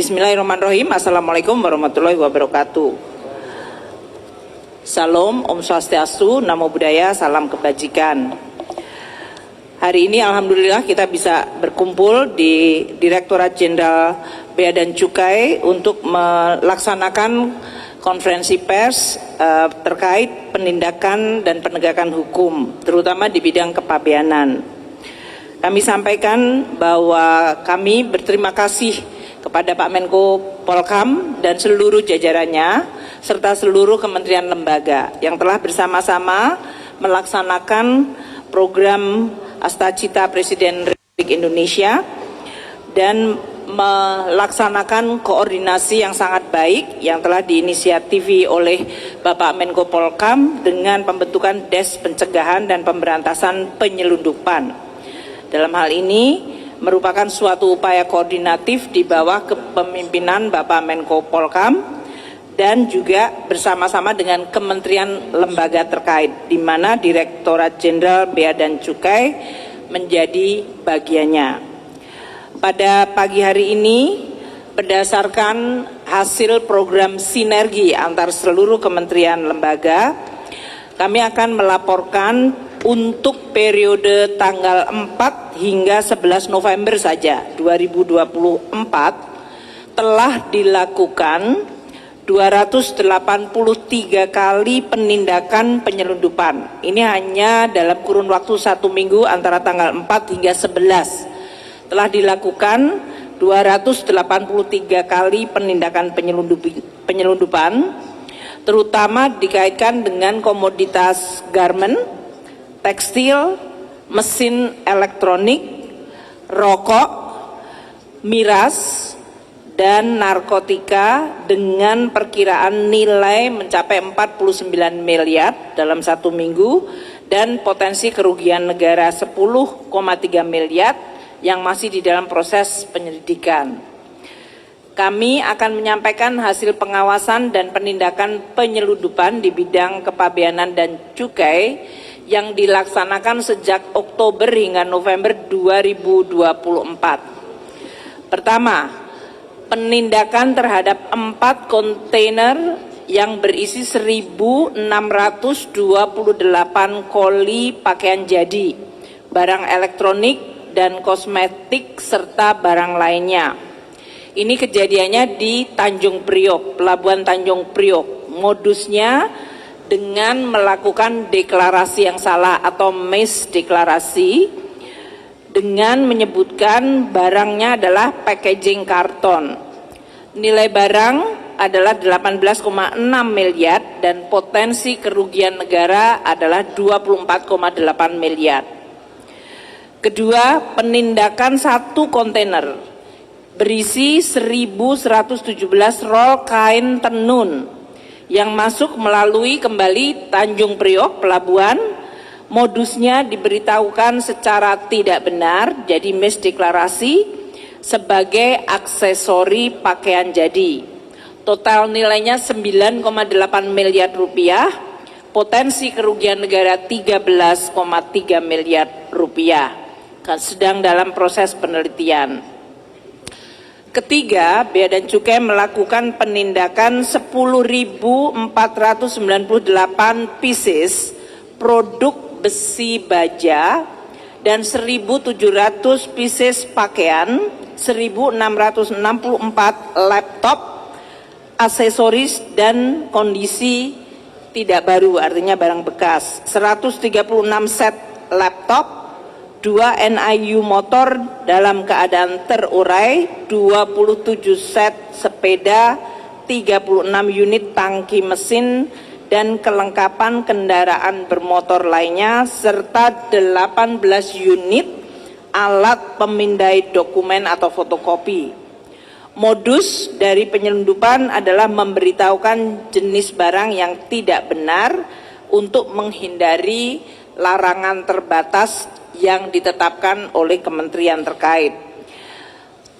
Bismillahirrahmanirrahim. Assalamualaikum warahmatullahi wabarakatuh. Salam, Om Swastiastu, Namo Buddhaya, salam kebajikan. Hari ini alhamdulillah kita bisa berkumpul di Direktorat Jenderal Bea dan Cukai untuk melaksanakan konferensi pers terkait penindakan dan penegakan hukum, terutama di bidang kepabeanan. Kami sampaikan bahwa kami berterima kasih kepada Pak Menko Polkam dan seluruh jajarannya, serta seluruh kementerian lembaga yang telah bersama-sama melaksanakan program Astacita Presiden Republik Indonesia dan melaksanakan koordinasi yang sangat baik yang telah diinisiatifi oleh Bapak Menko Polkam dengan pembentukan Des Pencegahan dan Pemberantasan Penyelundupan. Dalam hal ini merupakan suatu upaya koordinatif di bawah kepemimpinan Bapak Menko Polkam dan juga bersama-sama dengan kementerian lembaga terkait, di mana Direktorat Jenderal Bea dan Cukai menjadi bagiannya. Pada pagi hari ini, berdasarkan hasil program sinergi antar seluruh kementerian lembaga, kami akan melaporkan untuk periode tanggal 4 hingga 11 November saja 2024 telah dilakukan 283 kali penindakan penyelundupan. Ini hanya dalam kurun waktu 1 minggu antara tanggal 4 hingga 11. Telah dilakukan 283 kali penindakan penyelundupan, terutama dikaitkan dengan komoditas garmen, tekstil, mesin elektronik, rokok, miras, dan narkotika dengan perkiraan nilai mencapai 49 miliar dalam 1 minggu dan potensi kerugian negara 10,3 miliar yang masih di dalam proses penyelidikan. Kami akan menyampaikan hasil pengawasan dan penindakan penyelundupan di bidang kepabeanan dan cukai yang dilaksanakan sejak Oktober hingga November 2024. Pertama, penindakan terhadap 4 kontainer yang berisi 1.628 koli pakaian jadi, barang elektronik dan kosmetik serta barang lainnya. Ini kejadiannya di Tanjung Priok, Pelabuhan Tanjung Priok. Modusnya dengan melakukan deklarasi yang salah atau misdeklarasi dengan menyebutkan barangnya adalah packaging karton. Nilai barang adalah 18,6 miliar dan potensi kerugian negara adalah 24,8 miliar. Kedua, penindakan 1 kontainer berisi 1.117 roll kain tenun yang masuk melalui kembali Tanjung Priok pelabuhan. Modusnya diberitahukan secara tidak benar, jadi misdeklarasi sebagai aksesori pakaian jadi. Total nilainya 9,8 miliar rupiah, potensi kerugian negara 13,3 miliar rupiah. Sedang dalam proses penelitian. Ketiga, Bea dan Cukai melakukan penindakan 10.498 pieces produk besi baja dan 1.700 pieces pakaian, 1.664 laptop, aksesoris dan kondisi tidak baru, artinya barang bekas, 136 set laptop, 2 NIU motor dalam keadaan terurai, 27 set sepeda, 36 unit tangki mesin dan kelengkapan kendaraan bermotor lainnya, serta 18 unit alat pemindai dokumen atau fotokopi. Modus dari penyelundupan adalah memberitahukan jenis barang yang tidak benar untuk menghindari larangan terbatas yang ditetapkan oleh kementerian terkait.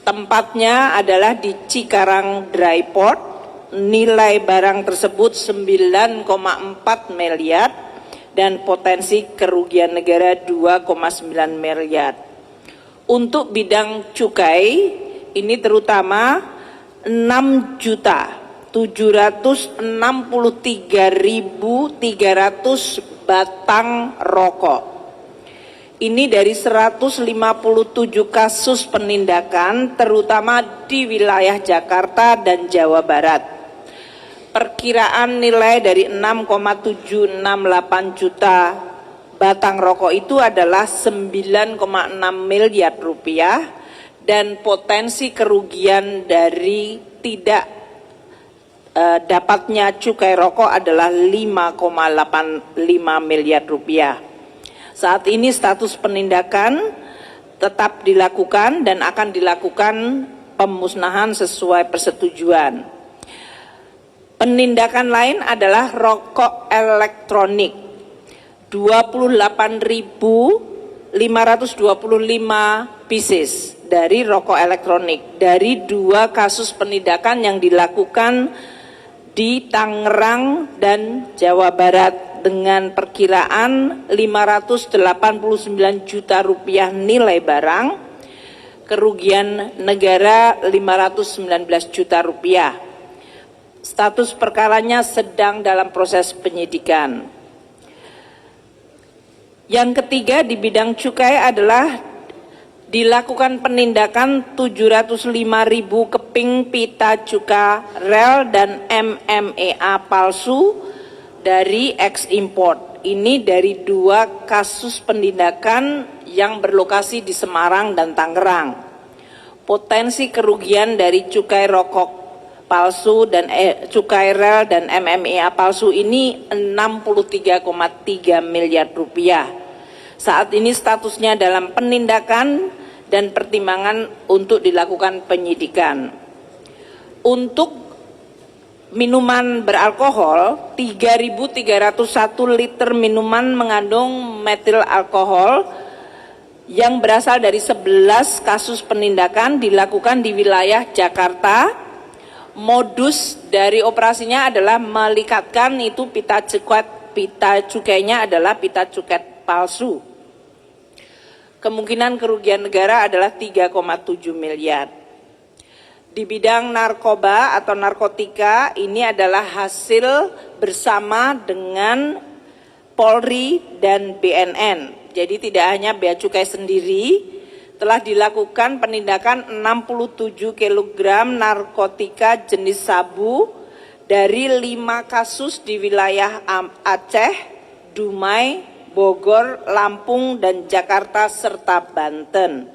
Tempatnya adalah di Cikarang Dry Port. Nilai barang tersebut 9,4 miliar dan potensi kerugian negara 2,9 miliar. Untuk bidang cukai, ini terutama 6.763.300 batang rokok. Ini dari 157 kasus penindakan terutama di wilayah Jakarta dan Jawa Barat. Perkiraan nilai dari 6,768 juta batang rokok itu adalah 9,6 miliar rupiah dan potensi kerugian dari tidak dapatnya cukai rokok adalah 5,85 miliar rupiah. Saat ini status penindakan tetap dilakukan dan akan dilakukan pemusnahan sesuai persetujuan. Penindakan lain adalah rokok elektronik. 28.525 pieces dari rokok elektronik dari 2 kasus penindakan yang dilakukan di Tangerang dan Jawa Barat dengan perkiraan 589 juta rupiah nilai barang, kerugian negara 519 juta rupiah. Status perkaranya sedang dalam proses penyidikan. Yang ketiga di bidang cukai adalah dilakukan penindakan 705.000 keping pita cuka rel dan MMEA palsu dari ekspor. Ini dari 2 kasus penindakan yang berlokasi di Semarang dan Tangerang. Potensi kerugian dari cukai rokok palsu dan cukai rel dan MMEA palsu ini 63,3 miliar rupiah. Saat ini statusnya dalam penindakan dan pertimbangan untuk dilakukan penyidikan. Untuk minuman beralkohol, 3.301 liter minuman mengandung metil alkohol yang berasal dari 11 kasus penindakan dilakukan di wilayah Jakarta. Modus dari operasinya adalah melikatkan itu pita cukainya adalah pita cukai palsu. Kemungkinan kerugian negara adalah 3,7 miliar. Di bidang narkoba atau narkotika, ini adalah hasil bersama dengan Polri dan BNN. Jadi tidak hanya Bea Cukai sendiri, telah dilakukan penindakan 67 kg narkotika jenis sabu dari 5 kasus di wilayah Aceh, Dumai, Bogor, Lampung, dan Jakarta serta Banten.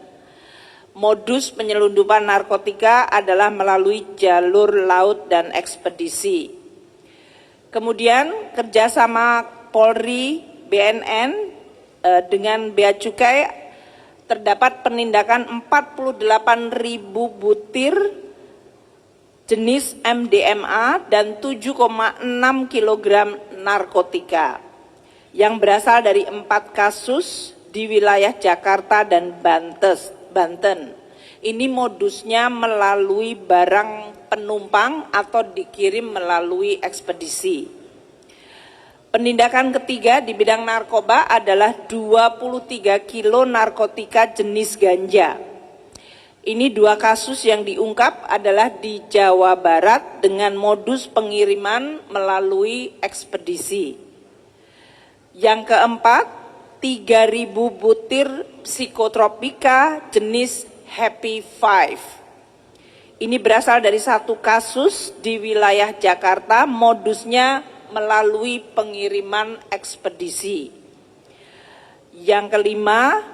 Modus penyelundupan narkotika adalah melalui jalur laut dan ekspedisi. Kemudian kerjasama Polri, BNN dengan Bea Cukai terdapat penindakan 48.000 butir jenis MDMA dan 7,6 kg narkotika yang berasal dari 4 kasus di wilayah Jakarta dan Banten. Ini modusnya melalui barang penumpang atau dikirim melalui ekspedisi. Penindakan ketiga di bidang narkoba adalah 23 kilo narkotika jenis ganja. Ini 2 kasus yang diungkap adalah di Jawa Barat dengan modus pengiriman melalui ekspedisi. Yang keempat, 3.000 butir psikotropika jenis Happy Five. Ini berasal dari 1 kasus di wilayah Jakarta, modusnya melalui pengiriman ekspedisi. Yang kelima,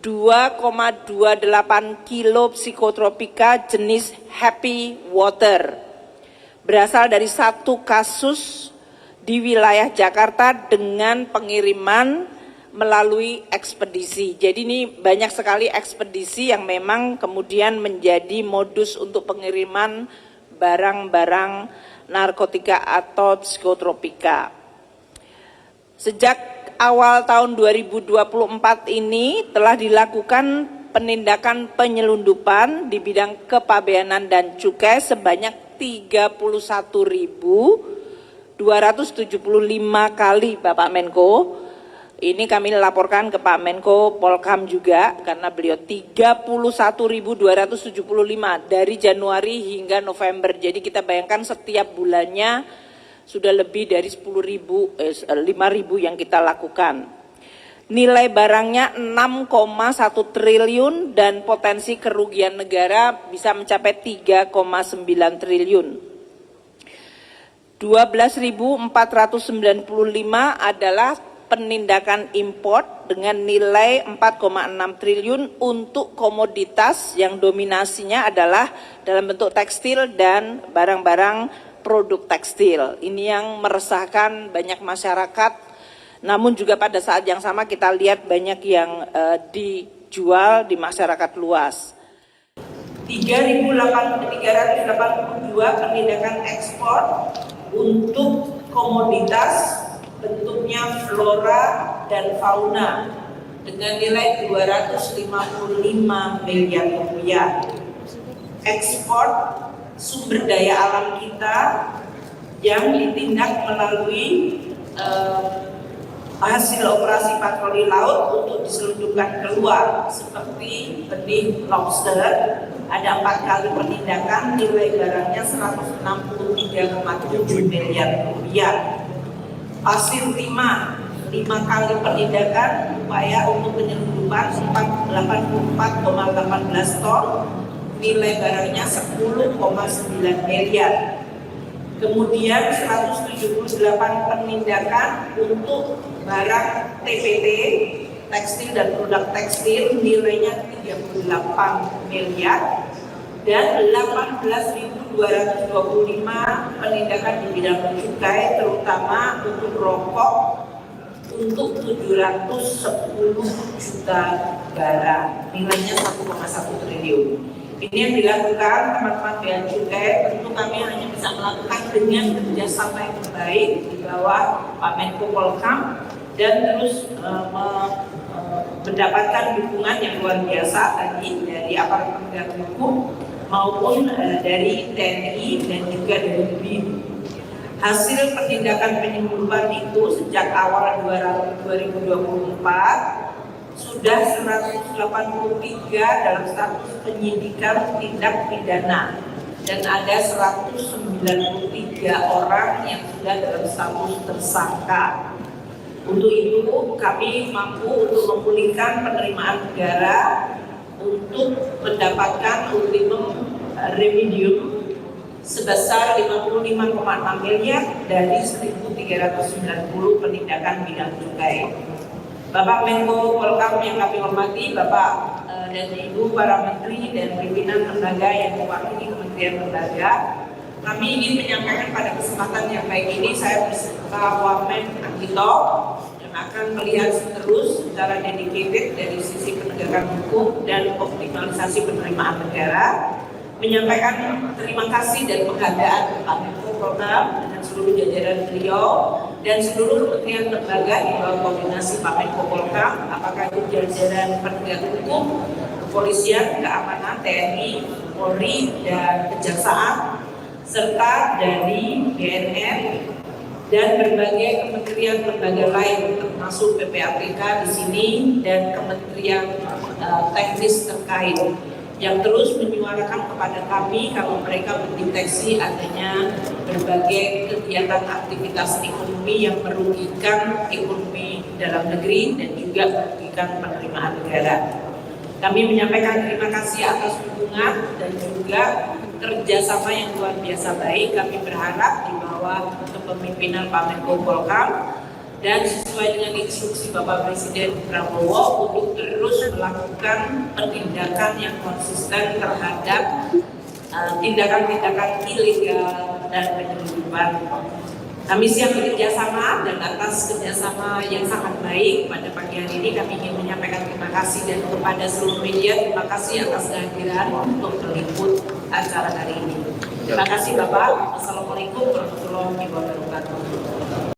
2,28 kilo psikotropika jenis Happy Water. Berasal dari 1 kasus di wilayah Jakarta dengan pengiriman melalui ekspedisi. Jadi ini banyak sekali ekspedisi yang memang kemudian menjadi modus untuk pengiriman barang-barang narkotika atau psikotropika. Sejak awal tahun 2024 ini telah dilakukan penindakan penyelundupan di bidang kepabeanan dan cukai sebanyak 31.275 kali, Bapak Menko. Ini kami laporkan ke Pak Menko Polkam juga karena beliau 31.275 dari Januari hingga November. Jadi kita bayangkan setiap bulannya sudah lebih dari 5.000 yang kita lakukan. Nilai barangnya 6,1 triliun dan potensi kerugian negara bisa mencapai 3,9 triliun. 12.495 adalah penindakan import dengan nilai 4,6 triliun untuk komoditas yang dominasinya adalah dalam bentuk tekstil dan barang-barang produk tekstil. Ini yang meresahkan banyak masyarakat, namun juga pada saat yang sama kita lihat banyak yang dijual di masyarakat luas. 3.382 penindakan ekspor untuk komoditas bentuknya flora dan fauna dengan nilai 255 miliar rupiah. Ekspor sumber daya alam kita yang ditindak melalui hasil operasi patroli laut untuk diselundupkan keluar seperti benih lobster. Ada 4 kali penindakan, nilai barangnya 163,7 miliar rupiah. Pasir timah 5 kali penindakan upaya untuk penyelundupan 84,18 ton, nilai barangnya 10,9 miliar. Kemudian 178 penindakan untuk barang TPT, tekstil dan produk tekstil, nilainya 38 miliar. Dan 18.225 penindakan di bidang cukai, terutama untuk rokok untuk 710 juta barang, nilainya 1,1 triliun. Ini yang dilakukan teman-teman Bea Cukai, tentu kami hanya bisa melakukan dengan kerjasama yang baik di bawah Pak Menko Polkam dan terus mendapatkan dukungan yang luar biasa tadi dari aparat penegak hukum maupun dari TNI dan juga dari BIN. Hasil penindakan penyelundupan itu sejak awal 2024 sudah 183 dalam status penyidikan tindak pidana dan ada 193 orang yang sudah dalam status tersangka. Untuk itu kami mampu untuk memulihkan penerimaan negara untuk mendapatkan ultimum remedium sebesar 55,6 miliar dari 1.390 penindakan bidang cukai. Bapak Menko Polkam yang kami hormati, Bapak dan Ibu para Menteri dan pimpinan lembaga yang mewakili Kementerian Lembaga, kami ingin menyampaikan pada kesempatan yang baik ini saya beserta Wamen Anggito akan melihat terus secara dedicated dari sisi penegakan hukum dan optimalisasi penerimaan negara, menyampaikan terima kasih dan penghargaan Pak Menko Polkam dan seluruh jajaran beliau dan seluruh kementerian lembaga di bawah koordinasi Pak Menko Polkam, apakah itu jajaran penegak hukum, kepolisian, keamanan, TNI, Polri, dan kejaksaan, serta dari BNN dan berbagai kementerian lembaga lain termasuk PPAPK di sini dan kementerian teknis terkait yang terus menyuarakan kepada kami kalau mereka mendeteksi adanya berbagai kegiatan aktivitas ekonomi yang merugikan ekonomi dalam negeri dan juga merugikan penerimaan negara. Kami menyampaikan terima kasih atas dukungan dan juga kerjasama yang luar biasa baik. Kami berharap di bawah kepemimpinan Pak Menko Polkam dan sesuai dengan instruksi Bapak Presiden Prabowo untuk terus melakukan penindakan yang konsisten terhadap tindakan-tindakan ilegal dan penyelundupan. Kami siap bekerjasama dan atas kerjasama yang sangat baik pada pagi hari ini kami ingin menyampaikan terima kasih dan kepada seluruh media terima kasih atas kehadiran untuk meliput acara hari ini. Terima kasih Bapak. Assalamualaikum warahmatullahi wabarakatuh.